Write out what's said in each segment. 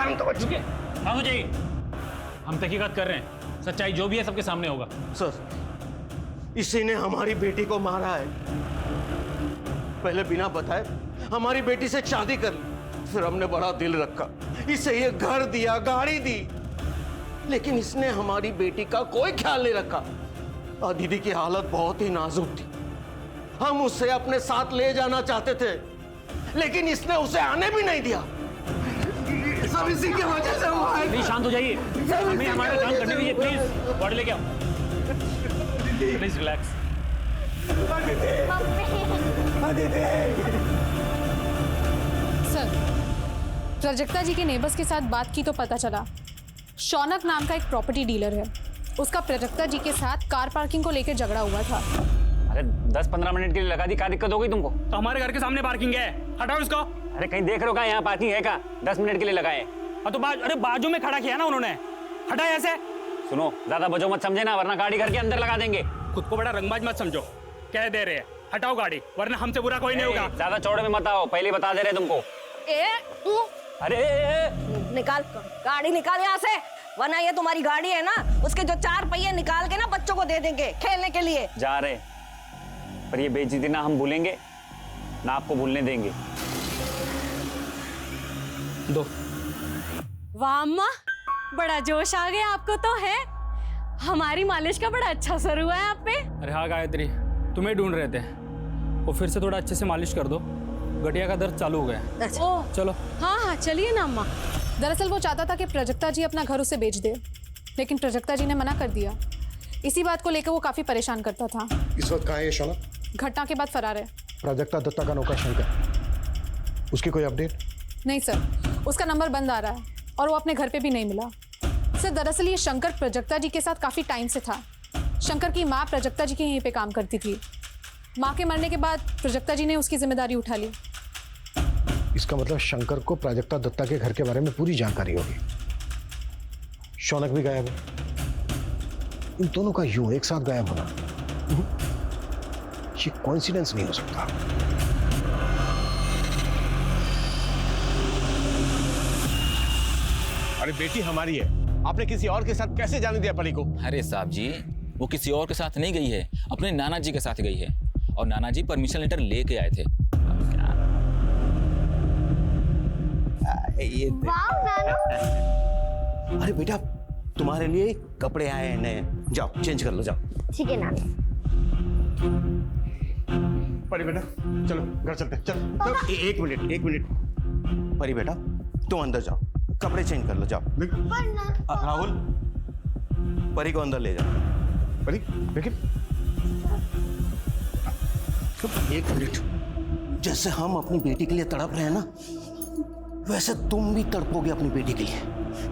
शांत हो जाइए। शांत हो जाइए। हम तहकीकात कर रहे हैं, सच्चाई जो भी है सबके सामने होगा। सर, इसी ने हमारी बेटी को मारा है। पहले बिना बताए हमारी बेटी से शादी कर ली, फिर हमने बड़ा दिल रखा, इसे ये घर दिया, गाड़ी दी, लेकिन इसने हमारी बेटी का कोई ख्याल नहीं रखा। और दीदी की हालत बहुत ही नाजुक थी। हम उसे अपने साथ ले जाना चाहते थे, लेकिन इसने उसे आने भी नहीं दिया। सब इसी की वजह से हुआ है। प्लीज शांत हो जाइए, हमें हमारा काम करने दीजिए। प्लीज बॉडी लेके आओ, प्लीज रिलैक्स। सर, प्राजक्ता जी के नेबर्स के साथ बात की तो पता चला शौनक नाम का एक प्रॉपर्टी डीलर है, उसका प्राजक्ता जी के साथ कार पार्किंग को लेकर झगड़ा हुआ था। अरे 10-15 मिनट के लिए लगा दी, क्या दिक्कत हो गई तुमको? तो हमारे घर के सामने पार्किंग है, हटाओ इसको। अरे कहीं देख रहे हो क्या यहाँ पार्किंग है क्या? 10 मिनट के लिए लगाए। तो अरे बाजू में खड़ा किया ना उन्होंने, हटाए ऐसे। सुनो, ज्यादा बजो मत समझे ना, वरना गाड़ी घर के अंदर लगा देंगे। खुद को बड़ा रंगबाज मत समझो, कह दे रहे हैं हटाओ गाड़ी, वरना हमसे बुरा कोई नहीं होगा। ज्यादा चौड़े में मत आओ, पहले बता दे रहे तुमको। अरे निकाल गाड़ी, निकाल यहाँ से, वरना ये तुम्हारी गाड़ी है ना, उसके जो 4 पहिए निकाल के ना बच्चों को दे देंगे खेलने के लिए। जा रहे, पर ये बेइज्जती ना हम भूलेंगे ना आपको भूलने देंगे। दो। वाह अम्मा, बड़ा जोश आ गया आपको तो है। हमारी मालिश का बड़ा अच्छा असर हुआ है आप पे। अरे हाँ गायत्री, तुम्हें ढूंढ रहे थे, वो फिर से थोड़ा अच्छे से मालिश कर दो, गठिया का दर्द चालू हो गया। ओह चलो। हाँ, चलिए ना अम्मा। दरअसल वो चाहता था कि प्राजक्ता जी अपना घर उसे बेच दे, लेकिन प्राजक्ता जी ने मना कर दिया। इसी बात को लेकर वो काफी परेशान करता था। इस वक्त कहाँ है शौनक? घटना के बाद फरार है। प्राजक्ता दत्ता का नौकर शंकर, उसकी कोई अपडेट? नहीं सर, उसका नंबर बंद आ रहा है और वो अपने घर पे भी नहीं मिला। सर दरअसल ये शंकर प्राजक्ता जी के साथ काफी टाइम से था। शंकर की माँ प्राजक्ता जी के यहीं पे काम करती थी। माँ के मरने के बाद प्राजक्ता जी ने उसकी जिम्मेदारी उठा ली। इसका मतलब शंकर को प्राजक्ता दत्ता के घर के बारे में पूरी जानकारी होगी। शौनक भी गायब है, इन दोनों का यूं एक साथ गायब होना ये कोइंसिडेंस नहीं हो सकता। अरे बेटी हमारी है, आपने किसी और के साथ कैसे जाने दिया परी को? अरे साहब जी, वो किसी और के साथ नहीं गई है, अपने नाना जी के साथ गई है, और नाना जी परमिशन लेटर लेके आए थे। अरे बेटा, तुम्हारे लिए कपड़े आए हैं नए, जाओ चेंज कर लो, जाओ। ठीक है नानी। परी बेटा चलो घर चलते हैं, चल। एक मिनट परी बेटा तुम अंदर जाओ, कपड़े चेंज कर लो, जाओ। राहुल, परी को अंदर ले जाओ। परी लेकिन एक मिनट, जैसे हम अपनी बेटी के लिए तड़प रहे हैं ना, वैसे तुम भी तड़पोगे अपनी बेटी के लिए,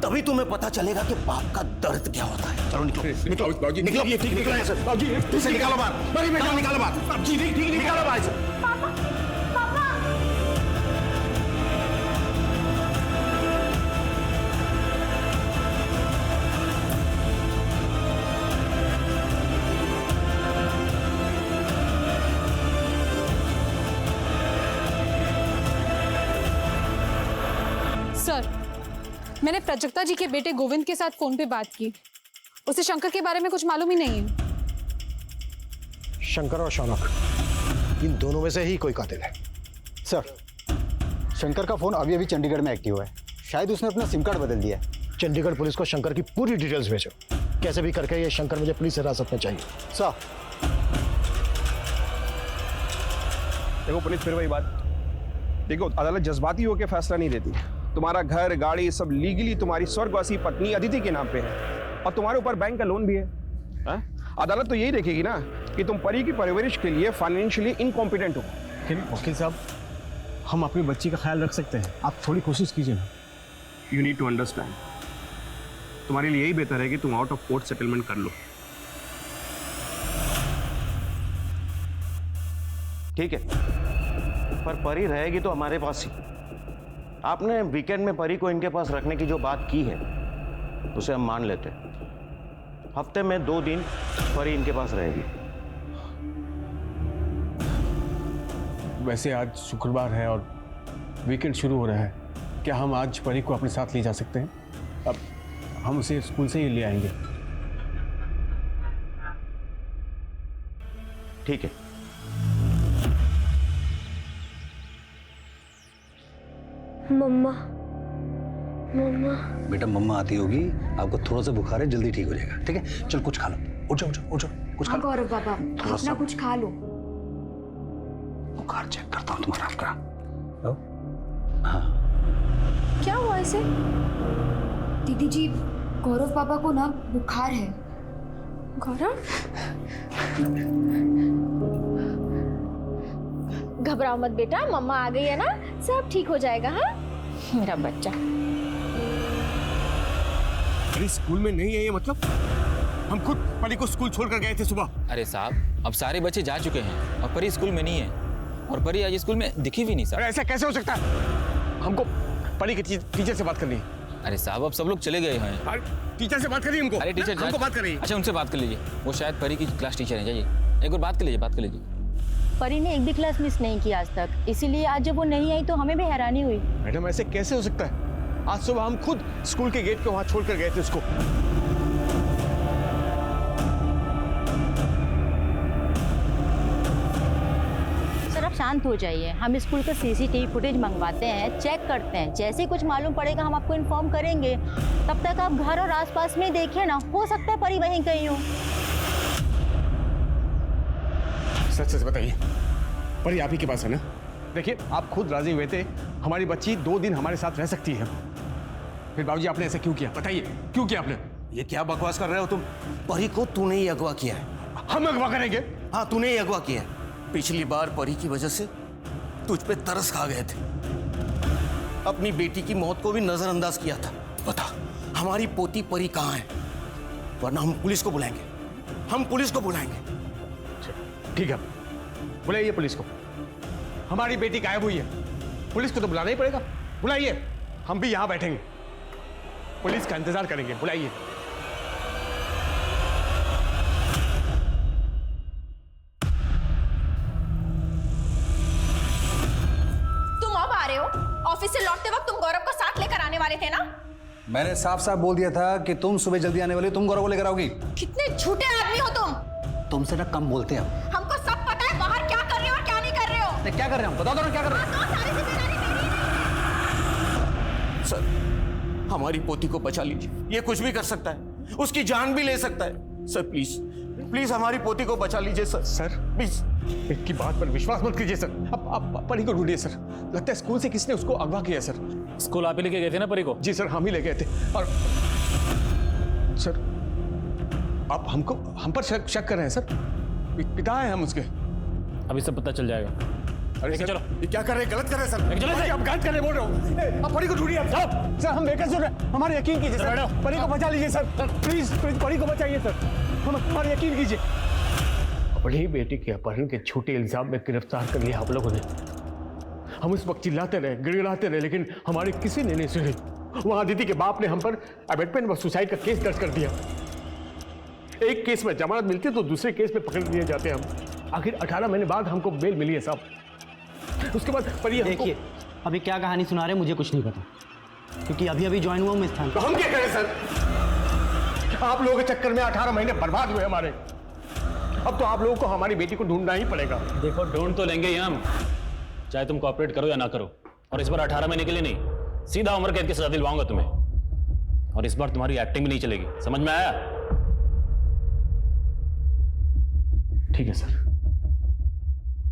तभी तुम्हें पता चलेगा कि बाप का दर्द क्या होता है। चलो निकलो, निकलो, निकलो, निकलो यहाँ से। बाबूजी इसे निकालो बाहर, परी बेटा निकालो बाहर। जी ठीक, निकालो बाहर से। सर, मैंने प्राजक्ता जी के बेटे गोविंद के साथ फोन पे बात की, उसे शंकर के बारे में कुछ मालूम ही नहीं है। शंकर और शौनक, इन दोनों में से ही कोई कातिल है। सर, शंकर का फोन अभी अभी चंडीगढ़ में एक्टिव है, शायद उसने अपना सिम कार्ड बदल दिया है। चंडीगढ़ पुलिस को शंकर की पूरी डिटेल्स भेजो, कैसे भी करके ये शंकर मुझे पुलिस हिरासत में चाहिए। सर, देखो पुलिस, फिर वही बात, देखो अदालत जज्बाती होकर फैसला नहीं देती। तुम्हारा घर गाड़ी सब लीगली तुम्हारी स्वर्गवासी पत्नी अदिति के नाम पे है, और तुम्हारे ऊपर बैंक का लोन भी है। अदालत तो यही देखेगी ना कि तुम परी की परवरिश के लिए फाइनेंशियली इनकॉम्पिटेंट हो। लेकिन वकील साहब, हम अपनी बच्ची का ख्याल रख सकते हैं, आप थोड़ी कोशिश कीजिए ना। यू नीड टू अंडरस्टैंड, तुम्हारे लिए यही बेहतर है कि तुम आउट ऑफ कोर्ट सेटलमेंट कर लो। ठीक है, पर परी रहेगी तो हमारे पास ही। आपने वीकेंड में परी को इनके पास रखने की जो बात की है उसे हम मान लेते हैं। हफ्ते में 2 दिन परी इनके पास रहेगी। वैसे आज शुक्रवार है और वीकेंड शुरू हो रहा है, क्या हम आज परी को अपने साथ ले जा सकते हैं? अब हम उसे स्कूल से ही ले आएंगे। ठीक है। मम्मा मम्मा बेटा मम्मा आती होगी, आपको थोड़ा सा बुखार है, जल्दी ठीक हो जाएगा। ठीक है, चल कुछ खा लो। उठ जाओ उठ जाओ उठ जाओ, कुछ खा लो। गौरव बाबा अपना कुछ खा लो। बुखार चेक करता हूँ तुम्हारा आपका। हाँ क्या हुआ इसे? दीदी जी, गौरव बाबा को ना बुखार है। गौरव, घबराओ मत बेटा, मम्मा आ गई है ना, सब ठीक हो जाएगा। हाँ मेरा बच्चा। परी स्कूल में नहीं है ये मतलब? हम खुद परी को स्कूल छोड़कर गए थे सुबह। अरे साहब, अब सारे बच्चे जा चुके हैं और परी स्कूल में नहीं है, और परी आज स्कूल में दिखी भी नहीं सर। अरे ऐसा कैसे हो सकता है? हमको परी के टीचर से बात करनी है। अरे साहब, अब सब लोग चले गए हैं। अरे टीचर से बात करिए हमको। अरे टीचर हमको बात करिए। अच्छा, उनसे बात कर लीजिए, वो शायद परी की क्लास टीचर है। जाइए एक बार बात कर लीजिए, बात कर लीजिए। परी ने एक भी क्लास मिस नहीं की आज तक, इसीलिए आज जब वो नहीं आई तो हमें भी हैरानी हुई। मैडम ऐसे कैसे हो सकता है? आज सुबह हम खुद स्कूल के गेट के वहां छोड़कर गए थे उसको। सर आप शांत हो जाइए, हम स्कूल का सीसीटीवी फुटेज मंगवाते हैं, चेक करते हैं, जैसे ही कुछ मालूम पड़ेगा हम आपको इन्फॉर्म करेंगे। तब तक आप घर और आसपास में देखिए ना, हो सकता है परी वहीं कहीं हो। सच सच बताइए, परी आप ही के पास है ना? देखिए आप खुद राजी हुए थे, हमारी बच्ची 2 दिन हमारे साथ रह सकती है। फिर बाबूजी आपने ऐसा क्यों किया? बताइए क्यों किया आपने? ये क्या बकवास कर रहे हो तुम? परी को तूने ही अगवा किया है। हम अगवा करेंगे? हाँ, तूने ही अगवा किया है। पिछली बार परी की वजह से तुझ पे तरस खा गए थे, अपनी बेटी की मौत को भी नजरअंदाज किया था। बता हमारी पोती परी कहाँ है, वरना हम पुलिस को बुलाएंगे, हम पुलिस को बुलाएंगे। ठीक है, बुलाइए पुलिस को। हमारी बेटी गायब हुई है, पुलिस को तो बुलाना ही पड़ेगा। बुलाइए, हम भी यहां बैठेंगे, पुलिस का इंतजार करेंगे। बुलाइए। तुम अब आ रहे हो? ऑफिस से लौटते वक्त तुम गौरव को साथ लेकर आने वाले थे ना? मैंने साफ साफ बोल दिया था कि तुम सुबह जल्दी आने वाली, तुम गौरव को लेकर आओगी। कितने झूठे आदमी हो तुम। तुमसे ना कम बोलते हैं हम। हमको सब पता है बाहर क्या कर रहे हो और क्या नहीं कर रहे हो। क्या कर रहे हैं हम? बताओ तो ना क्या कर रहे हैं? सारी जिम्मेदारी मेरी है। सर हमारी पोती को बचा लीजिए, ये कुछ भी कर सकता है, उसकी जान भी ले सकता है। सर प्लीज प्लीज हमारी पोती को बचा लीजिए सर। सर प्लीज इनकी बात पर विश्वास मत कीजिए सर। अब परी को ढूंढिए सर। लगता है स्कूल से किसने उसको अगवा किया सर। स्कूल आप ही लेके गए थे ना परी को? जी सर, हम ही ले गए थे। और सर आप हम पर शक कर रहे हैं सर? पिता है हम उसके। अभी सब पता चल जाएगा। अरे चलो, ये क्या कर रहे हैं? गलत कर रहे हैं सर। चलो आप गलत कर रहे बोल रहे हो। आप परी को ढूंढिए। आप सर, हम बेकार सुन रहे हैं, हमारे यकीन कीजिए सर। परी को बचा लीजिए सर, प्लीज प्लीज परी को बचाइए सर, हमारे यकीन कीजिए। अपनी बेटी के अपहरण के झूठे इल्जाम में गिरफ्तार कर लिया आप लोगों ने। हम उस वक्त चिल्लाते रहे, गिड़गिड़ाते रहे, लेकिन हमारे किसी ने नहीं सुनी। वहां दीदी के बाप ने हम पर अबेटमेंट व सुसाइड का केस दर्ज कर दिया। एक केस में जमानत मिलती है तो दूसरे केस में पकड़ लिए जाते हैं हम। आखिर 18 महीने बाद हमको बेल मिली है साहब। उसके बाद परी देखिए, अभी क्या कहानी सुना रहे हैं मुझे कुछ नहीं पता, क्योंकि अभी अभी ज्वाइन हुआ हूं मैं स्थान। तो हम क्या करें सर? आप लोगों के चक्कर में 18 महीने बर्बाद हुए हमारे। अब तो आप लोगों को हमारी बेटी को ढूंढना ही पड़ेगा। देखो, ढूंढ तो लेंगे ही हम, चाहे तुम कोऑपरेट करो या ना करो। और इस बार 18 महीने के लिए नहीं, सीधा उम्र कैद की सजा दिलवाऊंगा तुम्हें। और इस बार तुम्हारी एक्टिंग भी नहीं चलेगी, समझ में आया? ठीक है सर,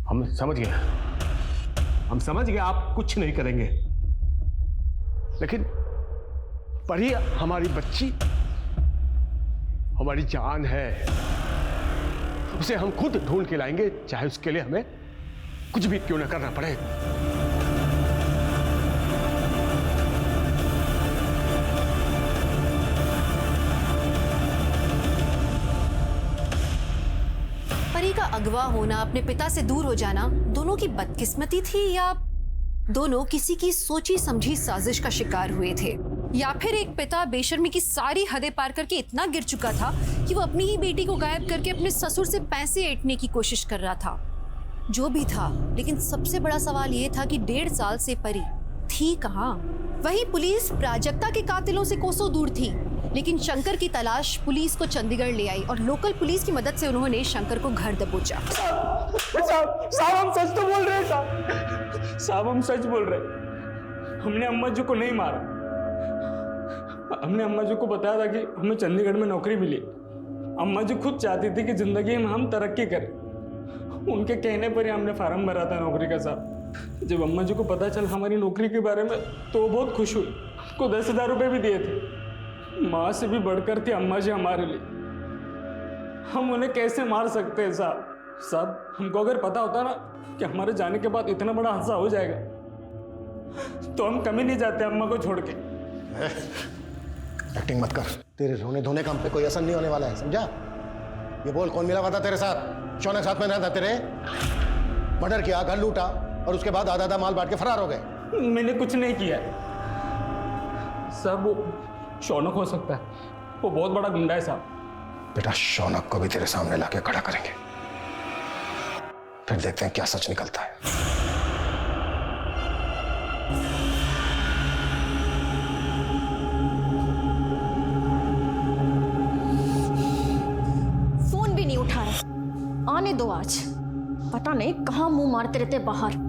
हम समझ गए, हम समझ गए आप कुछ नहीं करेंगे, लेकिन परी हमारी बच्ची, हमारी जान है, उसे हम खुद ढूंढ के लाएंगे, चाहे उसके लिए हमें कुछ भी क्यों ना करना पड़े। परी का अगवा होना, अपने पिता से दूर हो जाना, दोनों की बदकिस्मती थी या दोनों किसी की सोची समझी साजिश का शिकार हुए थे, या फिर एक पिता बेशर्मी की सारी हदें पार करके इतना गिर चुका था कि वो अपनी ही बेटी को गायब करके अपने ससुर से पैसे ऐंठने की कोशिश कर रहा था। जो भी था, लेकिन सबसे बड़ा सवाल ये था कि 1.5 साल से परी थी कहाँ? वही पुलिस प्राजक्ता के कातिलों से कोसों दूर थी, लेकिन शंकर की तलाश पुलिस को चंडीगढ़ ले आई और लोकल पुलिस की मदद से उन्होंने शंकर को घर दबोचा। साहब हम सच तो बोल रहे हैं साहब हम सच बोल रहे हैं। हमने अम्मा जी को नहीं मारा। हमने अम्मा जी को बताया था कि हमें चंडीगढ़ में नौकरी मिली। अम्मा जी खुद चाहती थी कि जिंदगी में हम तरक्की करें। उनके कहने पर ही हमने फार्म भरा था नौकरी का साहब। जब अम्मा जी को पता चला हमारी नौकरी के बारे में तो वो बहुत खुश हुई। उसको 10,000 रुपये भी दिए थे। माँ से भी बढ़कर थी अम्मा जी हमारे लिए। हम उन्हें कैसे मार सकते हैं साहब हमको अगर पता होता ना कि हमारे जाने के बाद इतना बड़ा हादसा हो जाएगा तो हम कभी नहीं जाते अम्मा को छोड़ के। एक्टिंग मत कर। तेरे रोने धोने का हम पे कोई असर नहीं होने वाला है, समझा? ये बोल, कौन मिला हुआ था तेरे साथ? शौनक साथ में रहता तेरे? मर्डर किया, घर लूटा और उसके बाद आधा माल बांट के फरार हो गए। मैंने कुछ नहीं किया साहब। वो शौनक हो सकता है, वो बहुत बड़ा गुंडा है साहब। बेटा, शौनक को भी तेरे सामने लाके खड़ा करेंगे, फिर देखते हैं क्या सच निकलता है। फोन भी नहीं उठा रहा। आने दो आज, पता नहीं कहाँ मुंह मारते रहते बाहर।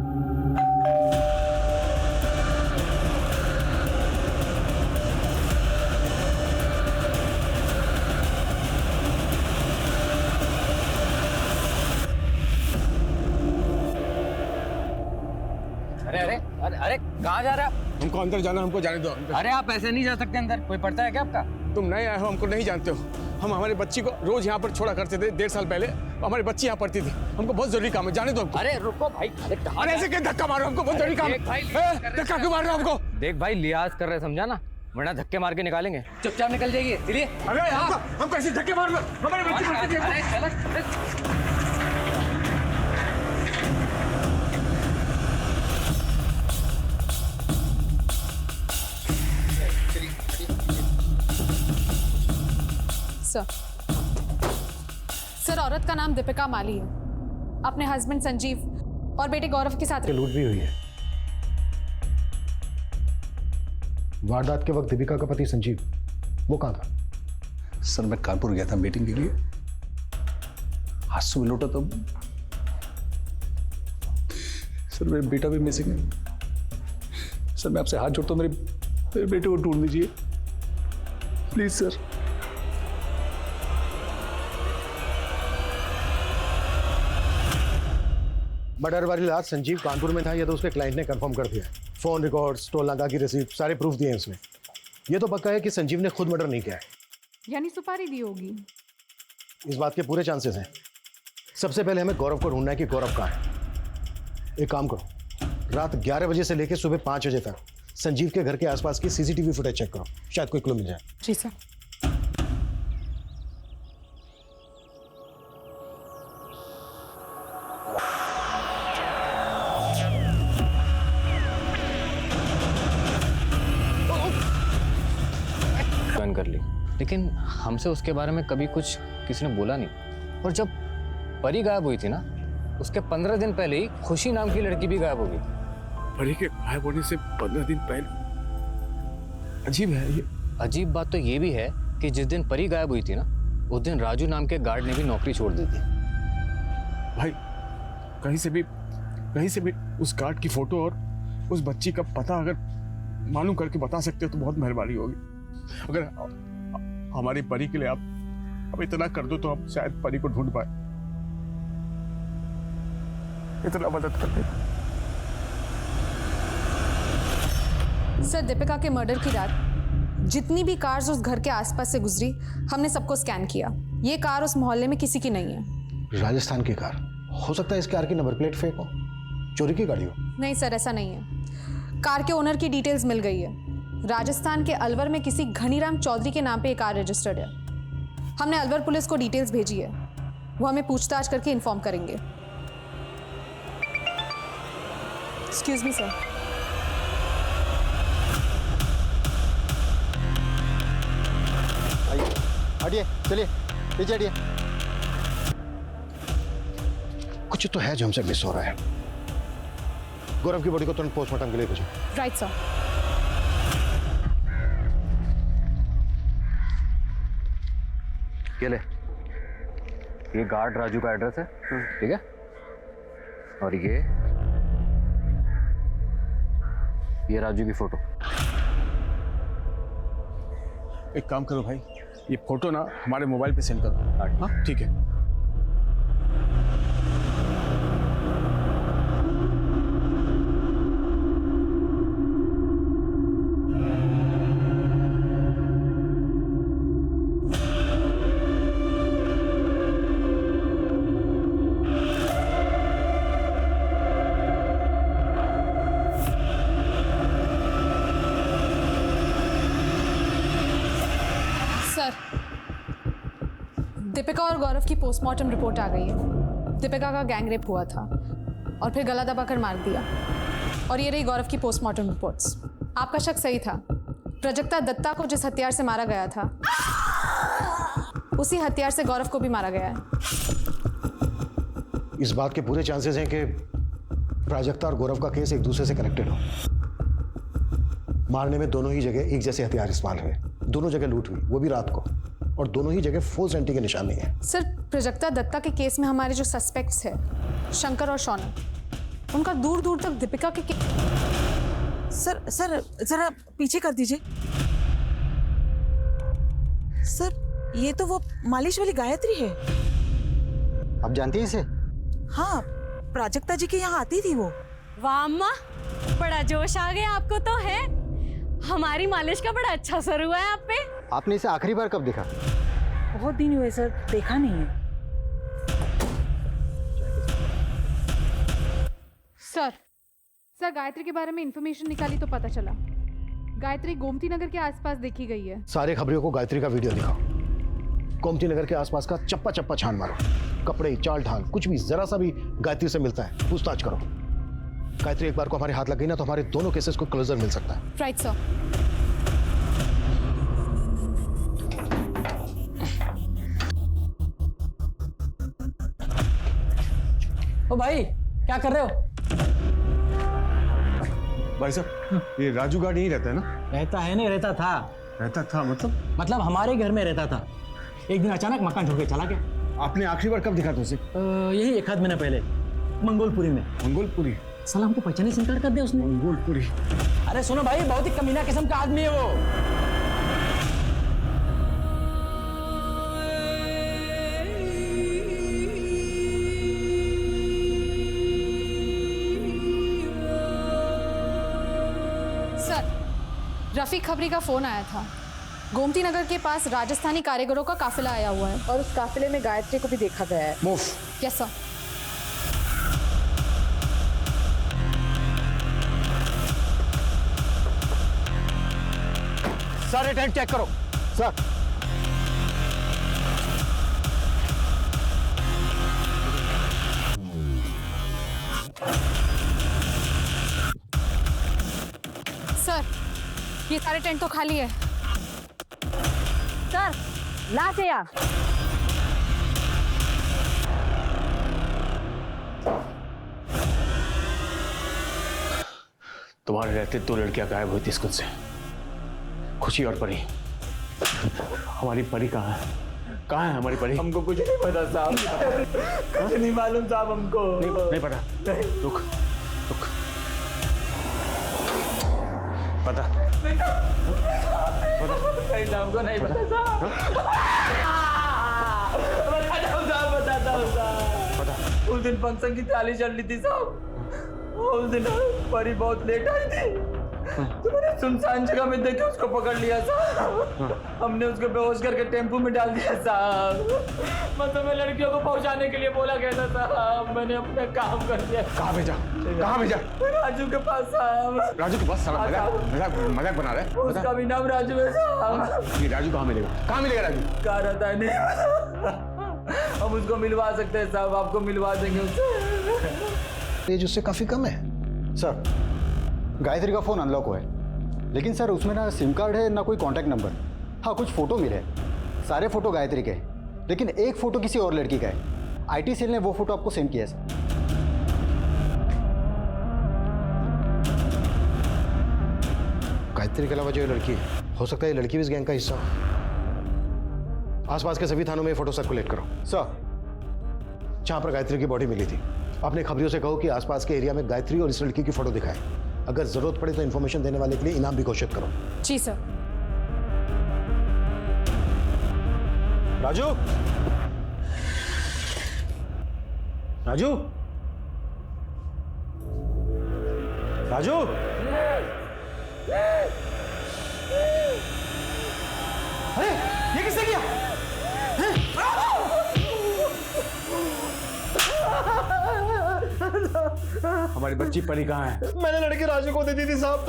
अरे कहाँ जा रहे आप? हमको अंदर जाना, हमको जाने दो। अरे आप ऐसे नहीं जा सकते अंदर, कोई पड़ता है क्या आपका? तुम नए आए हो, हमको नहीं जानते हो। हम हमारी बच्ची को रोज यहाँ पर छोड़ा करते थे। 1.5 साल पहले हमारी बच्ची यहाँ पढ़ती थी। हमको बहुत जरूरी काम है, जाने दो हमको। अरे रुको भाई, अरे ऐसे क्या धक्का मारो, हमको बहुत जरूरी काम है। धक्का क्यों मार रहे हो हमको? देख भाई, लिहाज कर रहे, समझा ना, वरना धक्के मार के निकालेंगे। चुपचाप निकल जाइए, चलिए। अरे हम कैसे धक्के मार रहे हो? हमारी बच्ची पढ़ती थी। सर, औरत का नाम दीपिका माली है। अपने हस्बैंड संजीव और बेटे गौरव के साथ लूट भी हुई है। वारदात के वक्त दीपिका का पति संजीव वो कहाँ था? सर, मैं कानपुर गया था मीटिंग के लिए। आज सुबह लौटा तो सर मेरा बेटा भी मिसिंग है। सर मैं आपसे हाथ जोड़ता हूँ, मेरे बेटे को ढूंढ दीजिए प्लीज सर। मर्डर वाली रात संजीव कानपुर में था, ये तो उसके क्लाइंट ने कंफर्म कर दिया। फोन रिकॉर्ड्स, टोल नाका की रिसीप्ट, सारे प्रूफ दिए हैं उसने। ये तो पक्का है कि संजीव ने खुद मर्डर नहीं किया है। यानी सुपारी दी होगी। इस बात के पूरे चांसेस हैं। सबसे पहले हमें गौरव को ढूंढना है कि गौरव कहाँ है। एक काम करो, रात 11 बजे से लेकर सुबह 5 बजे तक संजीव के घर के आसपास की सीसीटीवी फुटेज चेक करो, शायद कोई क्लू मिल जाए। जी सर। ज्वाइन कर ली, लेकिन हमसे उसके बारे में कभी कुछ किसी ने बोला नहीं। और जब परी गायब हुई थी ना, उसके 15 दिन पहले ही खुशी नाम की लड़की भी गायब हो गई। परी के गायब होने से 15 दिन पहले? अजीब है ये। अजीब बात तो ये भी है कि जिस दिन परी गायब हुई थी ना, उस दिन राजू नाम के गार्ड ने भी नौकरी छोड़ दी थी। भाई कहीं से भी उस गार्ड की फोटो और उस बच्ची का पता अगर मालूम करके बता सकते हो तो बहुत मेहरबानी होगी। अगर हमारी परी के लिए आप इतना कर दो तो हम शायद परी को ढूंढ पाए। इतना मदद कर दे। सर, दीपिका के मर्डर की रात जितनी भी कार्स उस घर के आसपास से गुजरी, हमने सबको स्कैन किया। ये कार उस मोहल्ले में किसी की नहीं है। राजस्थान की कार हो सकता है, इस कार की नंबर प्लेट फेक हो, चोरी की गाड़ी हो। नहीं सर, ऐसा नहीं है। कार के ओनर की डिटेल्स मिल गई है। राजस्थान के अलवर में किसी घनीराम चौधरी के नाम पे ये कार रजिस्टर्ड है। हमने अलवर पुलिस को डिटेल्स भेजी है, वो हमें पूछताछ करके इन्फॉर्म करेंगे। Excuse me sir. हटिए, चलिए पीछे हटिए। कुछ तो है जो हमसे मिस हो रहा है। गौरव की बॉडी को तुरंत पोस्टमार्टम के लिए भेजो। Right sir. ये ले, ये गार्ड राजू का एड्रेस है, ठीक है? और ये राजू की फोटो। एक काम करो भाई, ये फोटो ना हमारे मोबाइल पे सेंड करो। हाँ ठीक है। दीपिका और गौरव की पोस्टमार्टम रिपोर्ट आ गई है। दीपिका का गैंग रेप हुआ था और फिर गला दबाकर मार दिया। और ये रही गौरव की पोस्टमार्टम रिपोर्ट्स। आपका शक सही था। प्राजक्ता दत्ता को जिस हथियार से मारा गया था उसी हथियार से गौरव को भी मारा गया है। इस बात के पूरे चांसेस हैं कि प्राजक्ता और गौरव का केस एक दूसरे से कनेक्टेड हो। मारने में दोनों ही जगह एक जैसे हथियार इस्तेमाल हुए, दोनों जगह लूट हुई, वो भी रात को, और दोनों ही जगह फोर्स एंट्री के निशान नहीं है। सर, प्राजक्ता दत्ता के केस में हमारे जो सस्पेक्ट्स हैं शंकर और शौनक, उनका दूर दूर तक दीपिका के सर जरा पीछे कर दीजिए सर। ये तो वो मालिश वाली गायत्री है। आप जानती हैं इसे? हाँ, प्राजक्ता जी के यहाँ आती थी वो। वाह अम्मा, बड़ा जोश आ गया आपको तो है। हमारी मालिश का बड़ा अच्छा असर हुआ है आप पे। आपने इसे आखिरी बार कब देखा? बहुत दिन हुए सर, देखा नहीं है। सर गायत्री के बारे में इंफॉर्मेशन निकाली तो पता चला गायत्री गोमती नगर के आसपास देखी गई है। सारे खबरियों को गायत्री का वीडियो दिखाओ। गोमती नगर के आसपास का चप्पा चप्पा छान मारो। कपड़े, चाल ढाल, कुछ भी जरा सा भी गायत्री से मिलता है पूछताछ करो। गायत्री एक बार को हमारे हाथ लग गई ना तो हमारे दोनों केसेस को क्लोजर मिल सकता है। Right sir. ओ भाई, क्या कर रहे हो? भाई साहब, ये राजू गार्ड यहीं रहता है ना? रहता है नहीं, रहता था। रहता था मतलब हमारे घर में रहता था। एक दिन अचानक मकान छोड़ के चला गया। आपने आखिरी बार कब दिखा था उसे? यही 1 आध महीना पहले, मंगोलपुरी में। मंगोलपुरी? साला हमको पहचाने से इनकार कर दिया उसने। मंगोलपुरी? अरे सुनो भाई, बहुत ही कमीना किस्म का आदमी है वो। सर, रफीक खबरी का फोन आया था। गोमती नगर के पास राजस्थानी कारीगरों का काफिला आया हुआ है और उस काफिले में गायत्री को भी देखा गया है। मूव। Yes sir. सारे टैंक चेक करो। सर। सर, ये सारे टेंट तो खाली है। सर, ला से आ। तुम्हारे रहते 2 लड़कियां गायब हुई थी स्कूल से, खुशी और परी। हमारी परी कहाँ है? कहाँ है हमारी परी? हमको कुछ नहीं पता साहब। कुछ नहीं मालूम साहब हमको। नहीं पता? रुक। पता? हमको नहीं पता साहब। बताता हूँ साहब। उस दिन फंक्शन की ताली चल रही थी साहब। उस दिन परी बहुत लेट आई थी, तो मैंने सुनसान जगह में देखे उसको पकड़ लिया साहब। हमने उसको बेहोश करके टेम्पो में डाल दिया साहब। मतलब मैं लड़कियों को पहुंचाने के लिए बोला गया था साहब, मैंने अपना काम कर दिया। कहाँ भेजा? राजू के पास साहब। राजू के पास? मजाक बना रहा है? उसका भी नाम राजू है साहब। ये राजू कहाँ मिलेगा? कहाँ मिलेगा राजू? कहाँ रहता है नहीं, हम उसको मिलवा सकते हैं साहब, आपको मिलवा देंगे उससे। एज उससे काफी कम है। सर, गायत्री का फोन अनलॉक हुआ है, लेकिन सर उसमें ना सिम कार्ड है ना कोई कांटेक्ट नंबर। हाँ, कुछ फोटो मिले, सारे फोटो गायत्री के, लेकिन एक फोटो किसी और लड़की का है। आईटी सेल ने वो फोटो आपको सेंड किया है सर। गायत्री के अलावा जो ये लड़की है, हो सकता है ये लड़की भी इस गैंग का हिस्सा हो। आसपास के सभी थानों में फोटो सर्कुलेट करो। सर, जहां पर गायत्री की बॉडी मिली थी, अपने खबरियों से कहो कि आसपास के एरिया में गायत्री और इस लड़की की फोटो दिखाएं। अगर जरूरत पड़े तो इन्फॉर्मेशन देने वाले के लिए इनाम भी घोषित करो। जी सर। राजू, राजू, राजू, अरे ये किसने किया? हमारी बच्ची परी कहाँ है? मैंने लड़की राजू को दे दी थी साहब।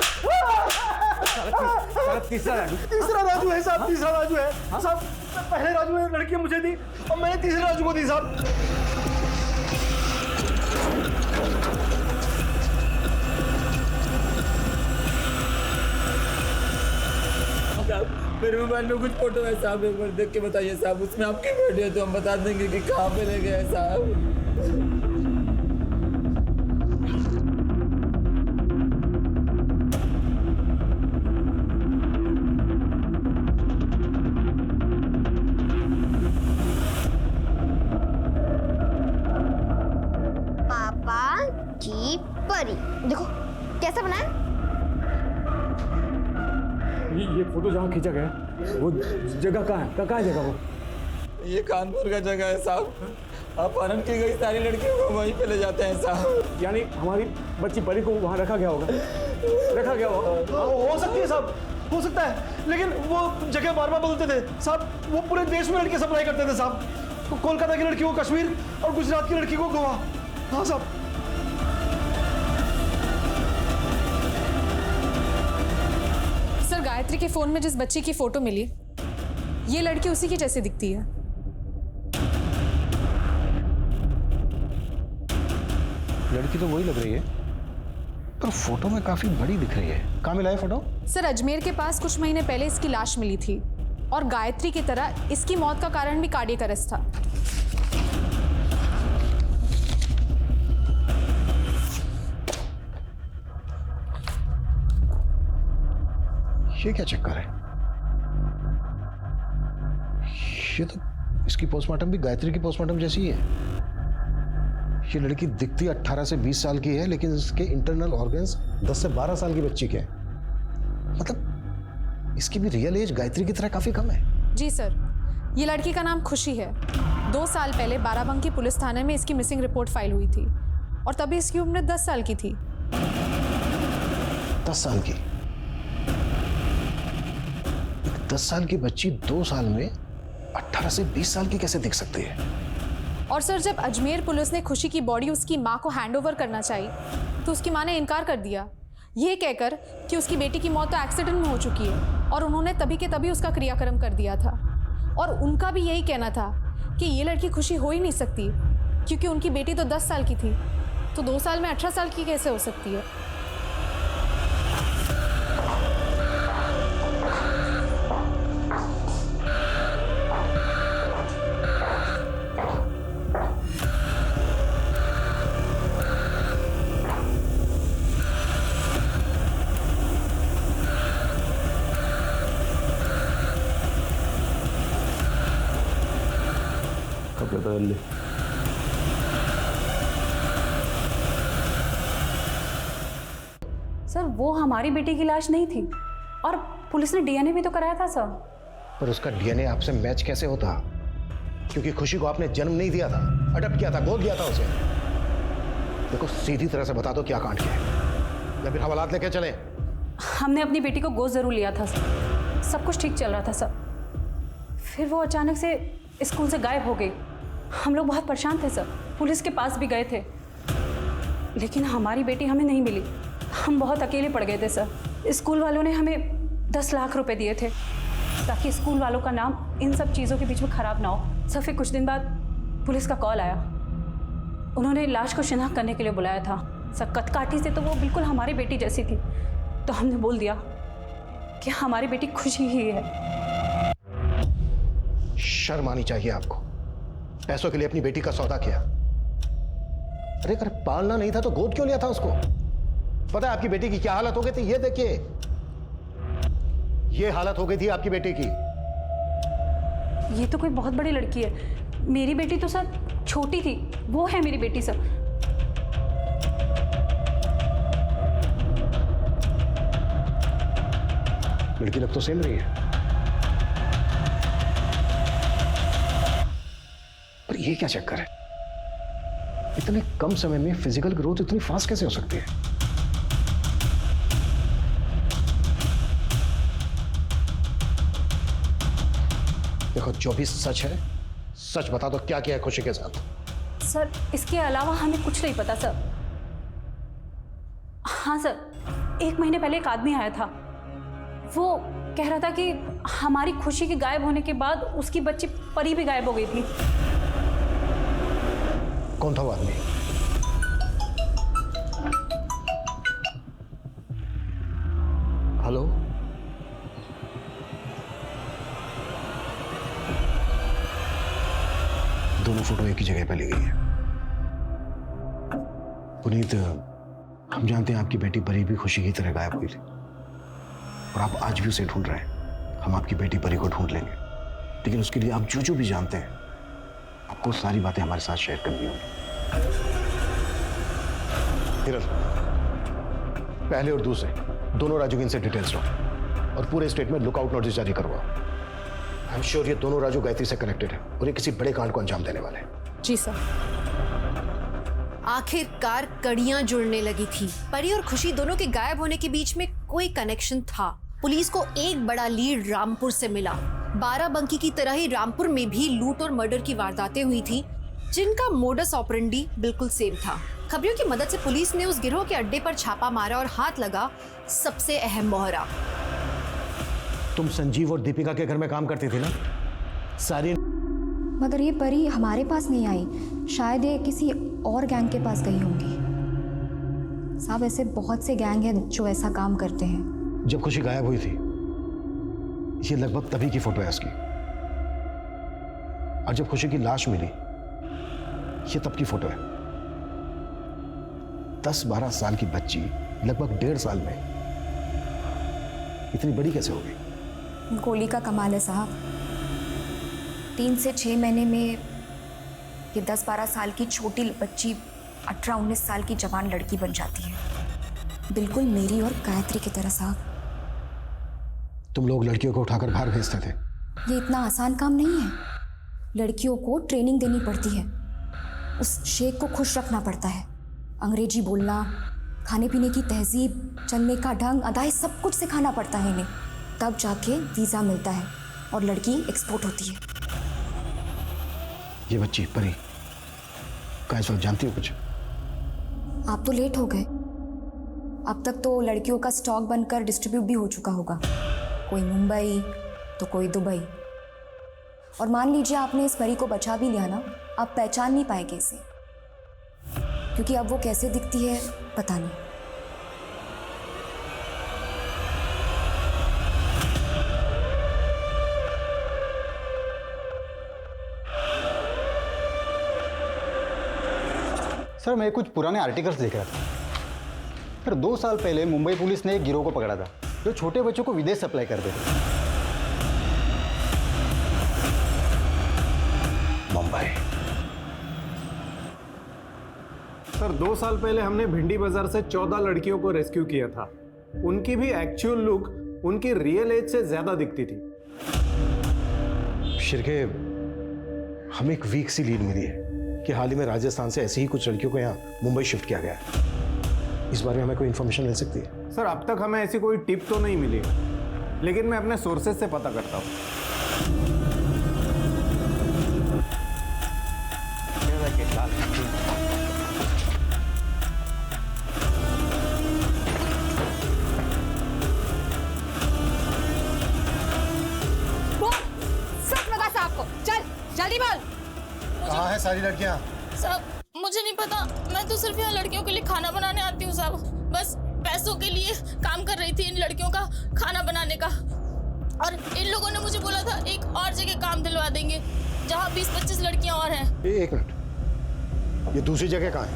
तीसरा राजू है साहब, तीसरा राजू है साहब। पहले राजू ने लड़की मुझे दी और मैंने तीसरे राजू को दी साहब। मेरे मोबाइल में कुछ फोटो है साहब, एक बार देख के बताइए साहब, उसमें आपकी वीडियो है तो हम बता देंगे कि कहाँ पे ले गए साहब। पापा की परी, देखो कैसा बना है। ये फोटो जहाँ खींचा गया वो जगह कहाँ है? कहाँ है जगह वो? ये कानपुर का जगह है साहब, अपहरण की गई सारी लड़कियों को वहीं पे ले जाते हैं साहब। यानी हमारी बच्ची परी को वहाँ रखा गया होगा, रखा गया होगा। हो सकती है साहब, हो सकता है, लेकिन वो जगह बार बार बदलते थे साहब। वो पूरे देश में लड़के सप्लाई करते थे साहब। तो कोलकाता की लड़की को कश्मीर और गुजरात की लड़की को गोवा। हाँ साहब। सर, गायत्री के फोन में जिस बच्ची की फोटो मिली, ये लड़की उसी की जैसे दिखती है। लड़की तो वही लग रही है, पर फोटो में काफी बड़ी दिख रही है। कहाँ मिला है फोटो? सर, अजमेर के पास कुछ महीने पहले इसकी लाश मिली थी और गायत्री की तरह इसकी मौत का कारण भी कार्डियक अरेस्ट था। ये क्या चक्कर है? ये तो इसकी पोस्टमार्टम भी गायत्री की पोस्टमार्टम जैसी ही है। ये लड़की दिखती 18 से 20 साल की है, लेकिन इसके इंटरनल ऑर्गन्स 10 से 12 साल की बच्ची के हैं। मतलब इसकी भी रियल एज गायत्री की तरह काफी कम है। जी सर, ये लड़की का नाम खुशी है। 2 साल पहले बाराबंकी पुलिस थाने में इसकी मिसिंग रिपोर्ट फाइल हुई थी और तभी इसकी उम्र 10 साल की थी। 10 साल की? 10 साल की बच्ची 2 साल में 18 से 20 साल की कैसे दिख सकती है? और सर, जब अजमेर पुलिस ने खुशी की बॉडी उसकी मां को हैंडओवर करना चाहिए तो उसकी मां ने इनकार कर दिया, ये कहकर कि उसकी बेटी की मौत तो एक्सीडेंट में हो चुकी है और उन्होंने तभी के तभी उसका क्रियाक्रम कर दिया था। और उनका भी यही कहना था कि ये लड़की खुशी हो ही नहीं सकती क्योंकि उनकी बेटी तो 10 साल की थी, तो 2 साल में 18 साल की कैसे हो सकती है? बदल ले। सर, वो हमारी बेटी की लाश नहीं थी और पुलिस ने डीएनए भी तो कराया था सर। पर उसका डीएनए आपसे मैच कैसे होता? क्योंकि खुशी को आपने जन्म नहीं दिया था, अडॉप्ट किया था, गोद दिया था उसे। देखो, सीधी तरह से बता दो क्या कांड किया है, या फिर हवालात लेके चले। हमने अपनी बेटी को गोद जरूर लिया था सर, सब कुछ ठीक चल रहा था सर। फिर वो अचानक से स्कूल से गायब हो गई। हम लोग बहुत परेशान थे सर, पुलिस के पास भी गए थे, लेकिन हमारी बेटी हमें नहीं मिली। हम बहुत अकेले पड़ गए थे सर। स्कूल वालों ने हमें 10 लाख रुपए दिए थे ताकि स्कूल वालों का नाम इन सब चीज़ों के बीच में ख़राब ना हो। सर, फिर कुछ दिन बाद पुलिस का कॉल आया, उन्होंने लाश को शिनाख्त करने के लिए बुलाया था। सर, कदकाठी से तो वो बिल्कुल हमारी बेटी जैसी थी, तो हमने बोल दिया कि हमारी बेटी खुशी ही है। शर्म आनी चाहिए आपको, पैसों के लिए अपनी बेटी का सौदा किया। अरे अगर पालना नहीं था तो गोद क्यों लिया था उसको? पता है आपकी बेटी की क्या हालत हो गई थी? ये देखिए, ये हालत हो गई थी आपकी बेटी की। ये तो कोई बहुत बड़ी लड़की है। मेरी बेटी तो सर छोटी थी, वो है मेरी बेटी सर। लड़की लग तो सेम रही है, पर ये क्या चक्कर है? इतने कम समय में फिजिकल ग्रोथ इतनी फास्ट कैसे हो सकती है? देखो, जो भी सच है सच बता दो, क्या किया है खुशी के साथ? सर इसके अलावा हमें कुछ नहीं पता सर। हाँ सर, 1 महीने पहले एक आदमी आया था। वो कह रहा था कि हमारी खुशी के गायब होने के बाद उसकी बच्ची परी भी गायब हो गई थी। कौन था वो आदमी? हेलो, दोनों फोटो एक ही जगह पे ली गई है। पुनीत, हम जानते हैं आपकी बेटी परी भी खुशी की तरह गायब हुई थी और आप आज भी उसे ढूंढ रहे हैं। हम आपकी बेटी परी को ढूंढ लेंगे, लेकिन उसके लिए आप जो भी जानते हैं आपको सारी बातें हमारे साथ शेयर करनी होगी। हिरल, पहले और दूसरे दोनों राजू की इनसे डिटेल्स लो और पूरे स्टेट में लुकआउट नोटिस जारी करवाओ। आई एम श्योर ये दोनों राजू गायत्री से कनेक्टेड है और ये किसी बड़े कांड को अंजाम देने वाले हैं। जी सर। आखिरकार कड़ियां जुड़ने लगी थी। परी और खुशी दोनों के गायब होने के बीच में कोई कनेक्शन था। पुलिस को एक बड़ा लीड रामपुर से मिला। बाराबंकी की तरह ही रामपुर में भी लूट और मर्डर की वारदातें हुई थी, जिनका मोडस ऑपरेंडी बिल्कुल सेम था। खबरों की मदद से पुलिस ने उस गिरोह के अड्डे पर छापा मारा और हाथ लगा सबसे अहम मोहरा। तुम संजीव और दीपिका के घर में काम करती थी ना? सारी मगर ये परी हमारे पास नहीं आई, शायद ये किसी और गैंग के पास गई होंगी। साहब, ऐसे बहुत से गैंग हैं जो ऐसा काम करते हैं। जब खुशी गायब हुई थी, ये लगभग तभी की फोटो है उसकी, और जब खुशी की लाश मिली, ये तब की फोटो है। 10-12 साल की बच्ची लगभग 1.5 साल में इतनी बड़ी कैसे हो गई? गोली का कमाल है साहब। 3 से 6 महीने में ये 10-12 साल की छोटी बच्ची 18-19 साल की जवान लड़की बन जाती है, बिल्कुल मेरी और गायत्री की तरह। साहब, तुम लोग लड़कियों को उठाकर बाहर भेजते थे। ये इतना आसान काम नहीं है। लड़कियों को ट्रेनिंग देनी पड़ती है, उस शेख को खुश रखना पड़ता है। अंग्रेजी बोलना, खाने पीने की तहजीब, चलने का ढंग, अदाएं, सब कुछ सिखाना पड़ता है इन्हें। तब जाके वीज़ा मिलता है और लड़की एक्सपोर्ट होती है। ये बच्ची परी का इस वक्त जानती हो कुछ? आप तो लेट हो गए। अब तक तो लड़कियों का स्टॉक बनकर डिस्ट्रीब्यूट भी हो चुका होगा, कोई मुंबई तो कोई दुबई। और मान लीजिए आपने इस परी को बचा भी लिया ना, आप पहचान नहीं पाएंगे इसे, क्योंकि अब वो कैसे दिखती है पता नहीं। सर, मैं कुछ पुराने आर्टिकल्स देख रहा था। सर, 2 साल पहले मुंबई पुलिस ने एक गिरोह को पकड़ा था जो छोटे बच्चों को विदेश सप्लाई करते थे। मुंबई। सर, 2 साल पहले हमने भिंडी बाजार से 14 लड़कियों को रेस्क्यू किया था। उनकी भी एक्चुअल लुक उनकी रियल एज से ज्यादा दिखती थी। शिरके, हमें एक वीक सी लीड मिली है कि हाल ही में राजस्थान से ऐसी ही कुछ लड़कियों को यहाँ मुंबई शिफ्ट किया गया है। इस बारे में हमें कोई इन्फॉर्मेशन मिल सकती है? सर, अब तक हमें ऐसी कोई टिप तो नहीं मिली, लेकिन मैं अपने सोर्सेज से पता करता हूँ। सच बता साहब को, चल जल्दी बोल। कहाँ है सारी लड़कियाँ? साहब, मुझे नहीं पता। मैं तो सिर्फ यहाँ लड़कियों के लिए खाना बनाने आती हूँ साहब। बस पैसों के लिए काम कर रही थी इन लड़कियों का खाना बनाने का। और इन लोगों ने मुझे बोला था एक और जगह काम दिलवा देंगे जहाँ 20-25 लड़कियाँ और हैं। एक मिनट, ये दूसरी जगह कहाँ है?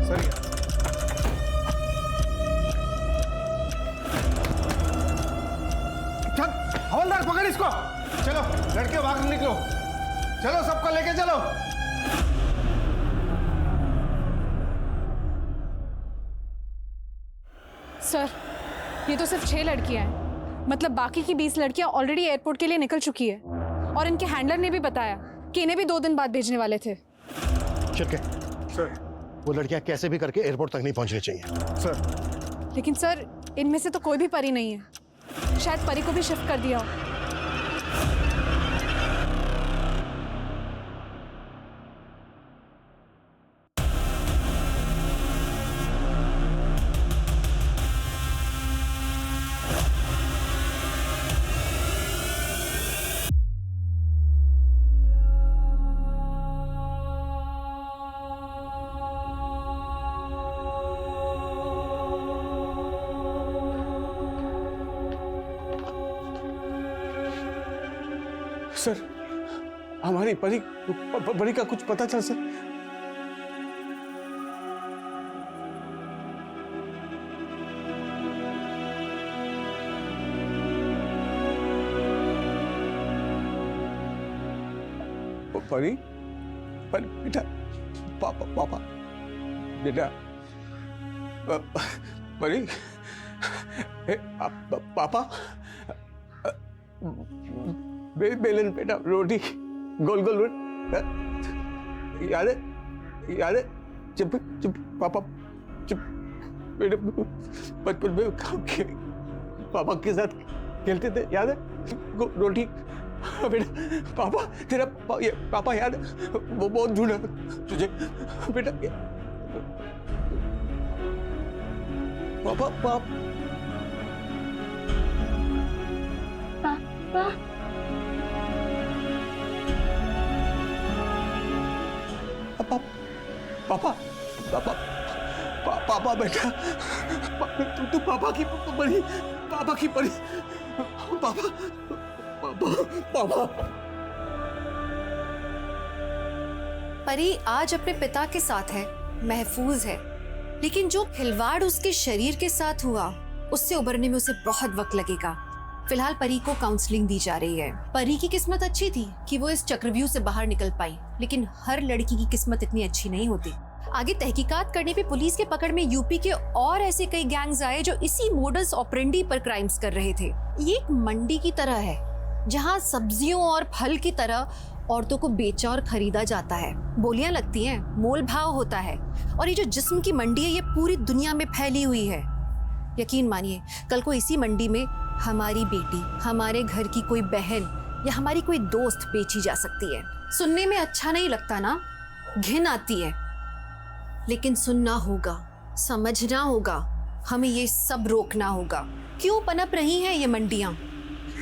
सर, इसको। चलो लड़के भाग निकलो, चलो सबको लेके चलो। सर, ये तो सिर्फ 6 लड़कियां हैं, मतलब बाकी की 20 लड़कियां ऑलरेडी एयरपोर्ट के लिए निकल चुकी है और इनके हैंडलर ने भी बताया कि इन्हें भी 2 दिन बाद भेजने वाले थे। शिर्के, सर वो लड़कियां कैसे भी करके एयरपोर्ट तक नहीं पहुंचनी चाहिए सर। लेकिन सर इनमें से तो कोई भी परी नहीं है, शायद परी को भी शिफ्ट कर दिया हो। सर हमारी परी परी का कुछ पता चल सर? परी परी बेटा, पापा पापा बेटा, परी पापा, बेलन बेटा, रोटी गोल गोल रोटी, याद है जब पापा बेटे बचपन में पापा के साथ खेलते थे, याद है? रोटी बेटा, पापा तेरा ये पापा याद है? वो बहुत ढूंढा तुझे बेटा। पापा पापा पापा पापा पापा बेटा, तू पापा की परी, पापा की परी, पापा पापा। परी आज अपने पिता के साथ है, महफूज है, लेकिन जो खिलवाड़ उसके शरीर के साथ हुआ उससे उबरने में उसे बहुत वक्त लगेगा। फिलहाल परी को काउंसलिंग दी जा रही है। परी की किस्मत अच्छी थी कि वो इस चक्रव्यूह से बाहर निकल पाई, लेकिन हर लड़की की किस्मत इतनी अच्छी नहीं होती। आगे तहकीकात करने पे पुलिस के पकड़ में यूपी के और ऐसे कई गैंग्स आए जो इसी मोडस ऑपरेंडी पर क्राइम्स कर रहे थे। ये एक मंडी की तरह है जहाँ सब्जियों और फल की तरह औरतों को बेचा और खरीदा जाता है, बोलियां लगती हैं, मोल भाव होता है। और ये जो जिस्म की मंडी है ये पूरी दुनिया में फैली हुई है। यकीन मानिए कल को इसी मंडी में हमारी बेटी, हमारे घर की कोई बहन या हमारी कोई दोस्त बेची जा सकती है। सुनने में अच्छा नहीं लगता ना, घिन आती है, लेकिन सुनना होगा, समझना होगा, हमें ये सब रोकना होगा। क्यों पनप रही हैं ये मंडियां?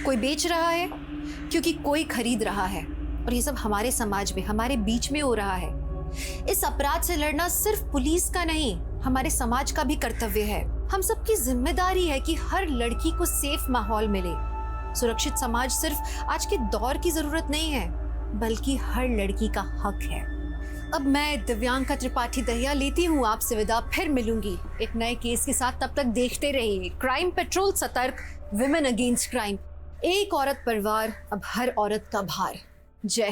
कोई बेच रहा है क्योंकि कोई खरीद रहा है, और ये सब हमारे समाज में, हमारे बीच में हो रहा है। इस अपराध से लड़ना सिर्फ पुलिस का नहीं, हमारे समाज का भी कर्तव्य है। हम सबकी जिम्मेदारी है कि हर लड़की को सेफ माहौल मिले। सुरक्षित समाज सिर्फ आज के दौर की जरूरत नहीं है, बल्कि हर लड़की का हक है। अब मैं दिव्यांका त्रिपाठी दहिया लेती हूँ आपसे विदा, फिर मिलूंगी एक नए केस के साथ। तब तक देखते रहिए क्राइम पेट्रोल, सतर्क, विमेन अगेंस्ट क्राइम। एक औरत पर वार, अब हर औरत का भार। जय